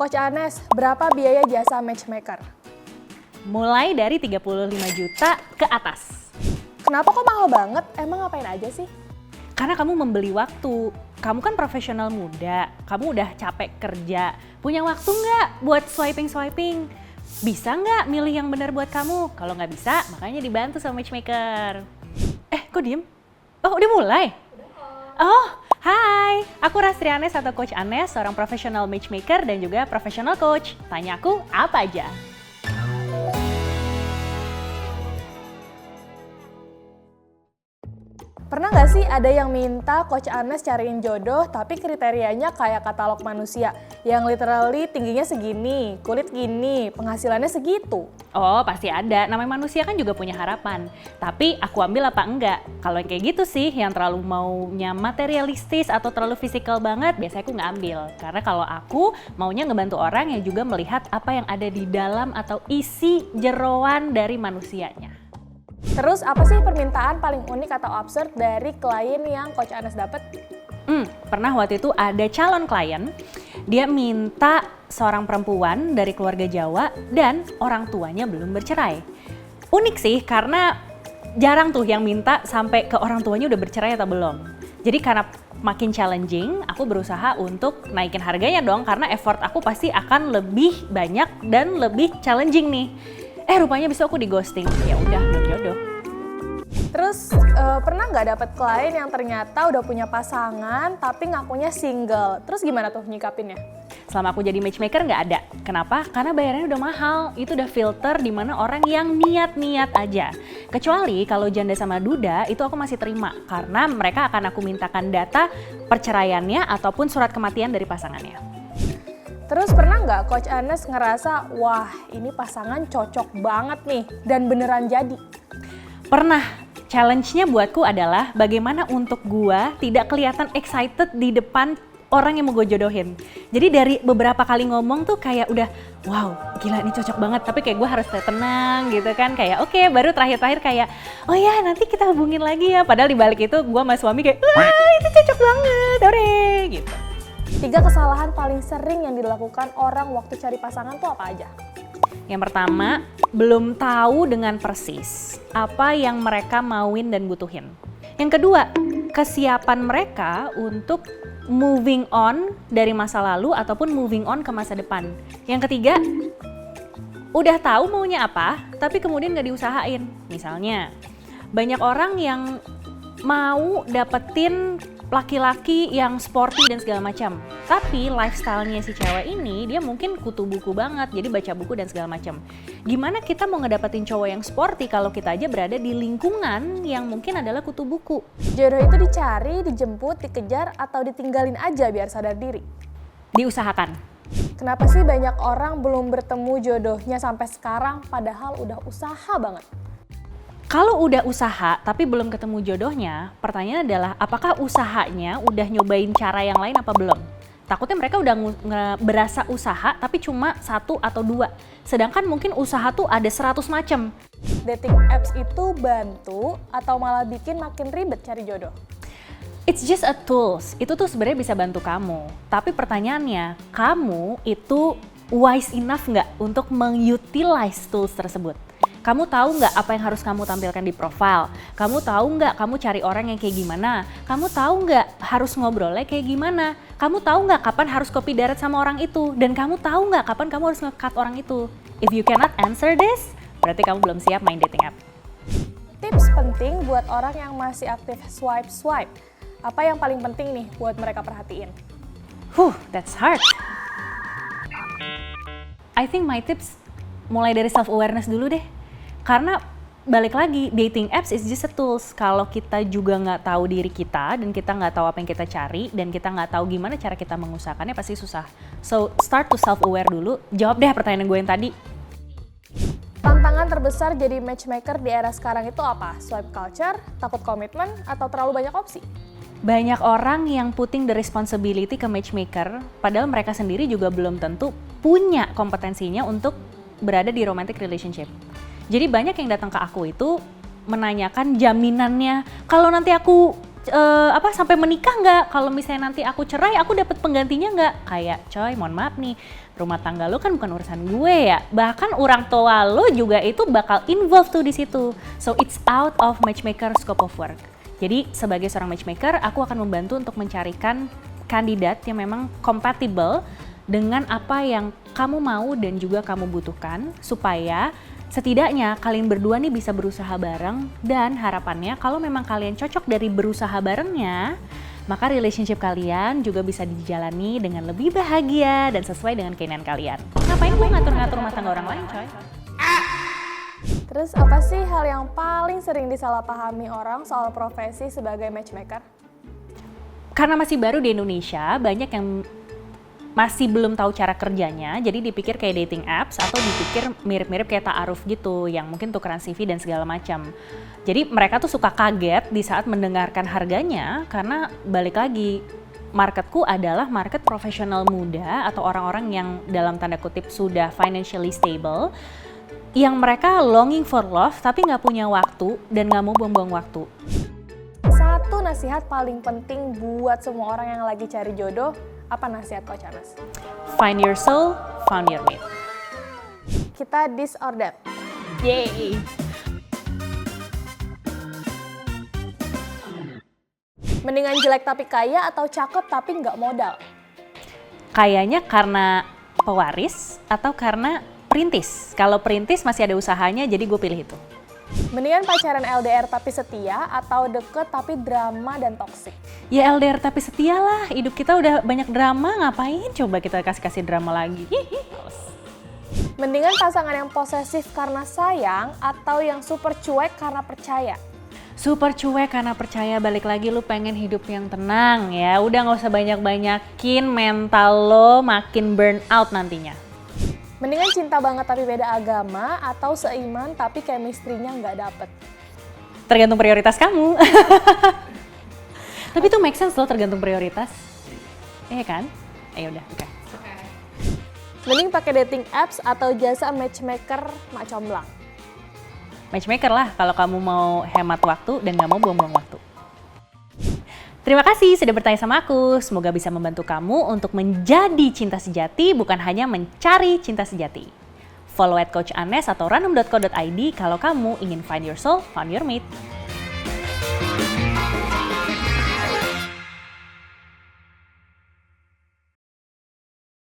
Coach Anes, berapa biaya jasa matchmaker? Mulai dari 35 juta ke atas. Kenapa kok mahal banget? Emang ngapain aja sih? Karena kamu membeli waktu. Kamu kan profesional muda, kamu udah capek kerja. Punya waktu nggak buat swiping-swiping? Bisa nggak milih yang benar buat kamu? Kalau nggak bisa, makanya dibantu sama matchmaker. Kok diem? Oh, udah mulai? Oh, hai. Aku Rastri Anes atau Coach Anes, seorang profesional matchmaker dan juga profesional coach. Tanya aku apa aja? Pernah nggak sih ada yang minta Coach Anes cariin jodoh tapi kriterianya kayak katalog manusia yang literally tingginya segini, kulit gini, penghasilannya segitu? Oh, pasti ada. Namanya manusia kan juga punya harapan. Tapi aku ambil apa enggak? Kalau yang kayak gitu sih, yang terlalu maunya materialistis atau terlalu fisikal banget, biasanya aku nggak ambil. Karena kalau aku maunya ngebantu orang yang juga melihat apa yang ada di dalam atau isi jeroan dari manusianya. Terus apa sih permintaan paling unik atau absurd dari klien yang Coach Anes dapat? Pernah waktu itu ada calon klien, dia minta seorang perempuan dari keluarga Jawa dan orang tuanya belum bercerai. Unik sih karena jarang tuh yang minta sampai ke orang tuanya udah bercerai atau belum. Jadi karena makin challenging, aku berusaha untuk naikin harganya dong karena effort aku pasti akan lebih banyak dan lebih challenging nih. Rupanya besok aku di ghosting. Ya udah, belum jodoh. Terus pernah nggak dapet klien yang ternyata udah punya pasangan tapi ngakunya single? Terus gimana tuh nyikapinnya? Selama aku jadi matchmaker nggak ada. Kenapa? Karena bayarannya udah mahal. Itu udah filter di mana orang yang niat-niat aja. Kecuali kalau janda sama duda itu aku masih terima. Karena mereka akan aku mintakan data perceraiannya ataupun surat kematian dari pasangannya. Terus pernah nggak Coach Anes ngerasa, wah ini pasangan cocok banget nih dan beneran jadi? Pernah. Challenge-nya buatku adalah bagaimana untuk gua tidak kelihatan excited di depan orang yang mau gue jodohin. Jadi dari beberapa kali ngomong tuh kayak udah wow gila ini cocok banget. Tapi kayak gue harus tenang gitu kan. Kayak oke, baru terakhir-terakhir kayak oh ya nanti kita hubungin lagi ya. Padahal di balik itu gue sama suami kayak wah itu cocok banget, ore gitu. 3 kesalahan paling sering yang dilakukan orang waktu cari pasangan tuh apa aja? Yang pertama, belum tahu dengan persis apa yang mereka mauin dan butuhin. Yang kedua, kesiapan mereka untuk moving on dari masa lalu ataupun moving on ke masa depan. Yang ketiga, udah tahu maunya apa, tapi kemudian gak diusahain. Misalnya, banyak orang yang mau dapetin laki-laki yang sporty dan segala macam. Tapi lifestyle-nya si cewek ini dia mungkin kutu buku banget, jadi baca buku dan segala macam. Gimana kita mau ngedapetin cowok yang sporty kalau kita aja berada di lingkungan yang mungkin adalah kutu buku? Jodoh itu dicari, dijemput, dikejar, atau ditinggalin aja biar sadar diri? Diusahakan. Kenapa sih banyak orang belum bertemu jodohnya sampai sekarang padahal udah usaha banget? Kalau udah usaha tapi belum ketemu jodohnya, pertanyaannya adalah apakah usahanya udah nyobain cara yang lain apa belum? Takutnya mereka udah berasa usaha tapi cuma 1 atau 2. Sedangkan mungkin usaha tuh ada 100 macam. Dating apps itu bantu atau malah bikin makin ribet cari jodoh? It's just a tools. Itu tuh sebenarnya bisa bantu kamu. Tapi pertanyaannya, kamu itu wise enough nggak untuk mengutilize tools tersebut? Kamu tahu nggak apa yang harus kamu tampilkan di profile? Kamu tahu nggak kamu cari orang yang kayak gimana? Kamu tahu nggak harus ngobrolnya kayak gimana? Kamu tahu nggak kapan harus copy direct sama orang itu? Dan kamu tahu nggak kapan kamu harus nge-cut orang itu? If you cannot answer this, berarti kamu belum siap main dating app. Tips penting buat orang yang masih aktif swipe. Apa yang paling penting nih buat mereka perhatiin? That's hard. I think my tips mulai dari self-awareness dulu deh. Karena balik lagi, dating apps is just a tools. Kalau kita juga nggak tahu diri kita dan kita nggak tahu apa yang kita cari dan kita nggak tahu gimana cara kita mengusahakannya pasti susah. So start to self-aware dulu. Jawab deh pertanyaan gue yang tadi. Tantangan terbesar jadi matchmaker di era sekarang itu apa? Swipe culture, takut komitmen, atau terlalu banyak opsi? Banyak orang yang putting the responsibility ke matchmaker, padahal mereka sendiri juga belum tentu punya kompetensinya untuk berada di romantic relationship. Jadi banyak yang datang ke aku itu menanyakan jaminannya, kalau nanti aku sampai menikah nggak? Kalau misalnya nanti aku cerai, aku dapat penggantinya nggak? Kayak coy, mohon maaf nih, rumah tangga lo kan bukan urusan gue ya. Bahkan orang tua lo juga itu bakal involved tuh di situ. So it's out of matchmaker scope of work. Jadi sebagai seorang matchmaker, aku akan membantu untuk mencarikan kandidat yang memang compatible dengan apa yang kamu mau dan juga kamu butuhkan, supaya setidaknya kalian berdua nih bisa berusaha bareng, dan harapannya kalau memang kalian cocok dari berusaha barengnya, maka relationship kalian juga bisa dijalani dengan lebih bahagia dan sesuai dengan keinginan kalian. Ngapain gue ngatur-ngatur rumah tangga orang lain, coy? Terus apa sih hal yang paling sering disalahpahami orang soal profesi sebagai matchmaker? Karena masih baru di Indonesia, banyak yang masih belum tahu cara kerjanya, jadi dipikir kayak dating apps atau dipikir mirip-mirip kayak ta'aruf gitu, yang mungkin tukeran CV dan segala macam. Jadi mereka tuh suka kaget di saat mendengarkan harganya, karena balik lagi, marketku adalah market profesional muda atau orang-orang yang dalam tanda kutip sudah financially stable, yang mereka longing for love tapi nggak punya waktu dan nggak mau buang-buang waktu. Satu nasihat paling penting buat semua orang yang lagi cari jodoh, apa nasihat Coach Anas? Find your soul, found your mate. Kita this or that. Yay! Mendingan jelek tapi kaya atau cakep tapi nggak modal? Kayaknya karena pewaris atau karena perintis. Kalau perintis masih ada usahanya, jadi gue pilih itu. Mendingan pacaran LDR tapi setia atau deket tapi drama dan toksik? Ya LDR tapi setia lah, hidup kita udah banyak drama, ngapain coba kita kasih-kasih drama lagi. Mendingan pasangan yang posesif karena sayang atau yang super cuek karena percaya? Super cuek karena percaya, balik lagi lu pengen hidup yang tenang ya. Udah gak usah banyak-banyakin, mental lo makin burn out nantinya. Mendingan cinta banget tapi beda agama atau seiman tapi chemistry-nya nggak dapet? Tergantung prioritas kamu. Tapi itu make sense loh, tergantung prioritas. Iya kan? Ayo udah, oke. Mending pakai dating apps atau jasa matchmaker mak comblang? Matchmaker lah kalau kamu mau hemat waktu dan gak mau buang-buang waktu. Terima kasih sudah bertanya sama aku. Semoga bisa membantu kamu untuk menjadi cinta sejati, bukan hanya mencari cinta sejati. Follow @coachanes atau random.co.id kalau kamu ingin find your soul, found your mate.